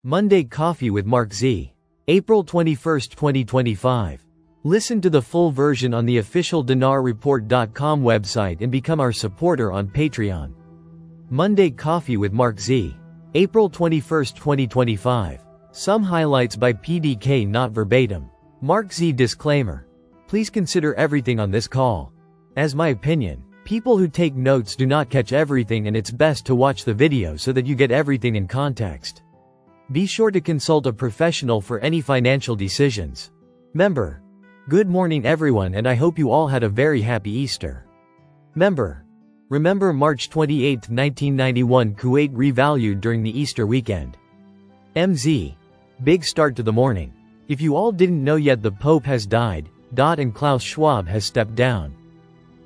Monday Coffee with MarkZ. April 21, 2025. Listen to the full version on the official dinarreport.com website and become our supporter on Patreon. Monday Coffee with MarkZ. April 21, 2025. Some highlights by PDK, not verbatim. MarkZ disclaimer. Please consider everything on this call as my opinion. People who take notes do not catch everything, and it's best to watch the video so that you get everything in context. Be sure to consult a professional for any financial decisions. Member. Good morning everyone, and I hope you all had a very happy Easter. Member. Remember March 28, 1991, Kuwait revalued during the Easter weekend. MZ. Big start to the morning. If you all didn't know yet, the Pope has died, and Klaus Schwab has stepped down.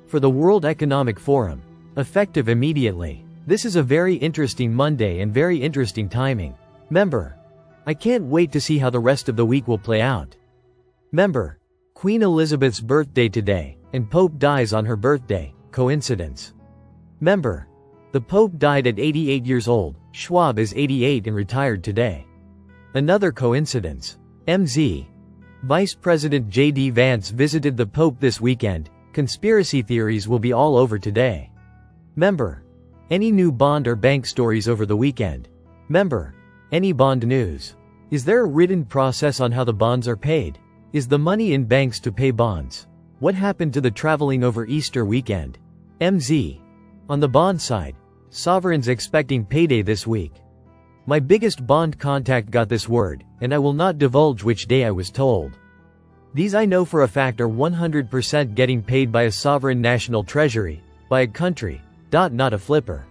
For the World Economic Forum. Effective immediately. This is a very interesting Monday and very interesting timing. Member. I can't wait to see how the rest of the week will play out. Member. Queen Elizabeth's birthday today, and Pope dies on her birthday. Coincidence? Member. The Pope died at 88 years old, Schwab is 88 and retired today. Another coincidence? MZ. Vice President J.D. Vance visited the Pope this weekend. Conspiracy theories will be all over today. Member. Any new bond or bank stories over the weekend? Member. Any bond news? Is there a written process on how the bonds are paid? Is the money in banks to pay bonds? What happened to the traveling over Easter weekend? MZ. On the bond side, sovereigns expecting payday this week. My biggest bond contact got this word, and I will not divulge which day I was told. These I know for a fact are 100% getting paid by a sovereign national treasury, by a country, not a flipper.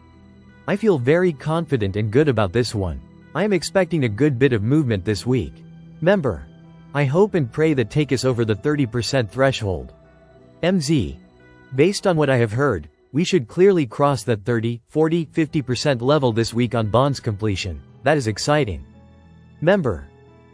I feel very confident and good about this one. I am expecting a good bit of movement this week. Member. I hope and pray that take us over the 30% threshold. MZ. Based on what I have heard, we should clearly cross that 30, 40, 50% level this week on bonds completion. That is exciting. Member.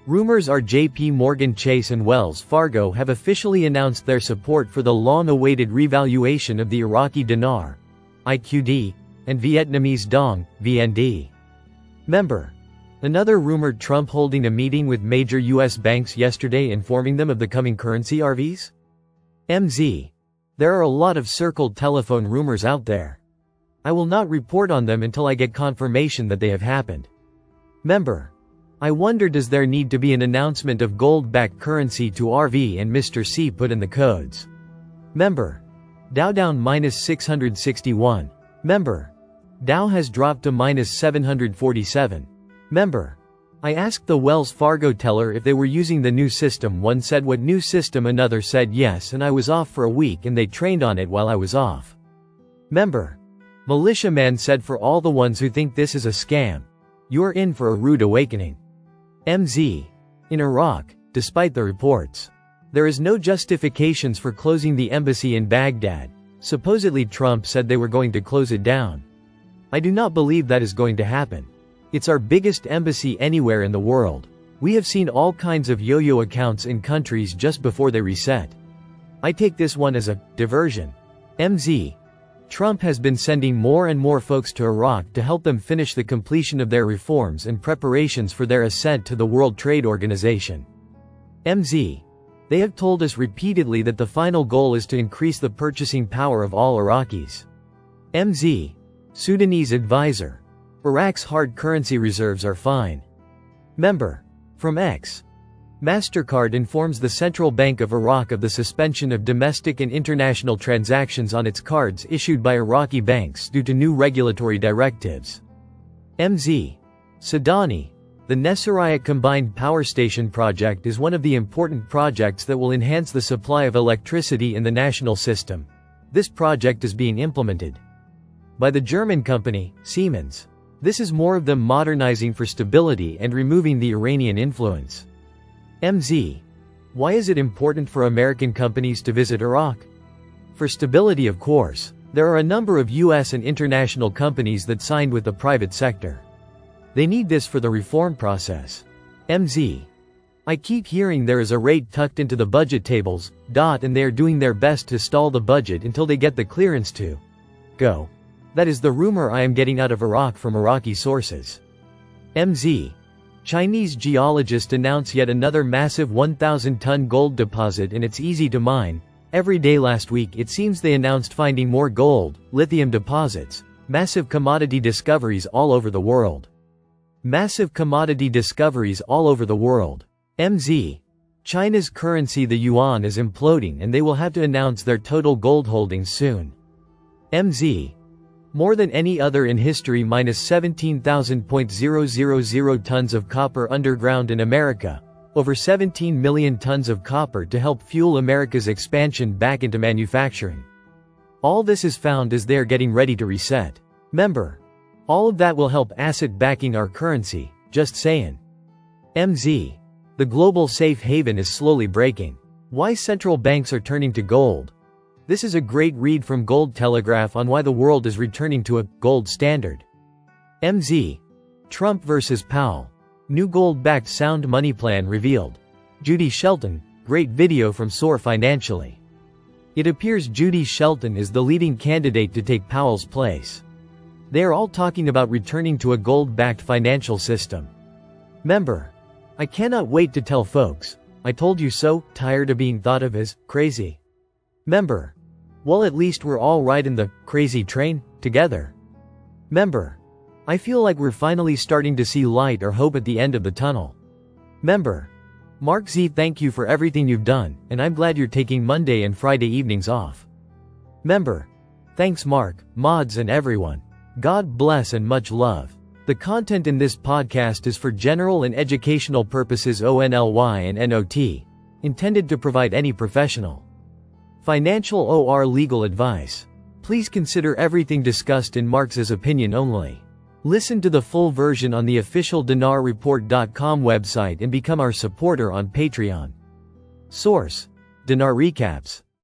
Rumors are JP Morgan Chase and Wells Fargo have officially announced their support for the long-awaited revaluation of the Iraqi dinar, IQD, and Vietnamese dong, VND. Member. Another rumored Trump holding a meeting with major U.S. banks yesterday informing them of the coming currency RVs? MZ. There are a lot of circled telephone rumors out there. I will not report on them until I get confirmation that they have happened. Member. I wonder, does there need to be an announcement of gold-backed currency to RV and Mr. C put in the codes? Member. Dow down -661. Member. Dow has dropped to -747. Member. I asked the Wells Fargo teller if they were using the new system. One said what new system, another said yes, and I was off for a week and they trained on it while I was off. Member. Militiaman said, for all the ones who think this is a scam, you're in for a rude awakening. MZ. In Iraq, despite the reports, there is no justifications for closing the embassy in Baghdad. Supposedly Trump said they were going to close it down. I do not believe that is going to happen. It's our biggest embassy anywhere in the world. We have seen all kinds of yo-yo accounts in countries just before they reset. I take this one as a diversion. MZ. Trump has been sending more and more folks to Iraq to help them finish the completion of their reforms and preparations for their ascent to the World Trade Organization. MZ. They have told us repeatedly that the final goal is to increase the purchasing power of all Iraqis. MZ. Sudanese advisor. Iraq's hard currency reserves are fine. Member. From X. MasterCard informs the Central Bank of Iraq of the suspension of domestic and international transactions on its cards issued by Iraqi banks due to new regulatory directives. MZ. Sadani. The Nasiriyah Combined Power Station project is one of the important projects that will enhance the supply of electricity in the national system. This project is being implemented by the German company, Siemens. This is more of them modernizing for stability and removing the Iranian influence. MZ. Why is it important for American companies to visit Iraq? For stability, of course. There are a number of U.S. and international companies that signed with the private sector. They need this for the reform process. MZ. I keep hearing there is a rate tucked into the budget tables, and they are doing their best to stall the budget until they get the clearance to go. That is the rumor I am getting out of Iraq from Iraqi sources. MZ. Chinese geologists announce yet another massive 1,000-ton gold deposit and it's easy to mine. Every day last week it seems they announced finding more gold, lithium deposits, massive commodity discoveries all over the world. Massive commodity discoveries all over the world. MZ. China's currency the yuan is imploding and they will have to announce their total gold holdings soon. MZ. More than any other in history minus 17,000.000 tons of copper underground in America. Over 17 million tons of copper to help fuel America's expansion back into manufacturing. All this is found as they are getting ready to reset. Member. All of that will help asset backing our currency, just saying. MZ. The global safe haven is slowly breaking. Why central banks are turning to gold. This is a great read from Gold Telegraph on why the world is returning to a gold standard. MZ. Trump vs. Powell. New gold-backed sound money plan revealed. Judy Shelton, great video from Soar Financially. It appears Judy Shelton is the leading candidate to take Powell's place. They are all talking about returning to a gold-backed financial system. Member. I cannot wait to tell folks. I told you so, tired of being thought of as crazy. Member. Well, at least we're all right in the crazy train together. Member. I feel like we're finally starting to see light or hope at the end of the tunnel. Member. MarkZ, thank you for everything you've done, and I'm glad you're taking Monday and Friday evenings off. Member. Thanks Mark, mods and everyone. God bless and much love. The content in this podcast is for general and educational purposes only and not intended to provide any professional, financial or legal advice. Please consider everything discussed in MarkZ's opinion only. Listen to the full version on the official dinarreport.com website and become our supporter on Patreon. Source: Dinar Recaps.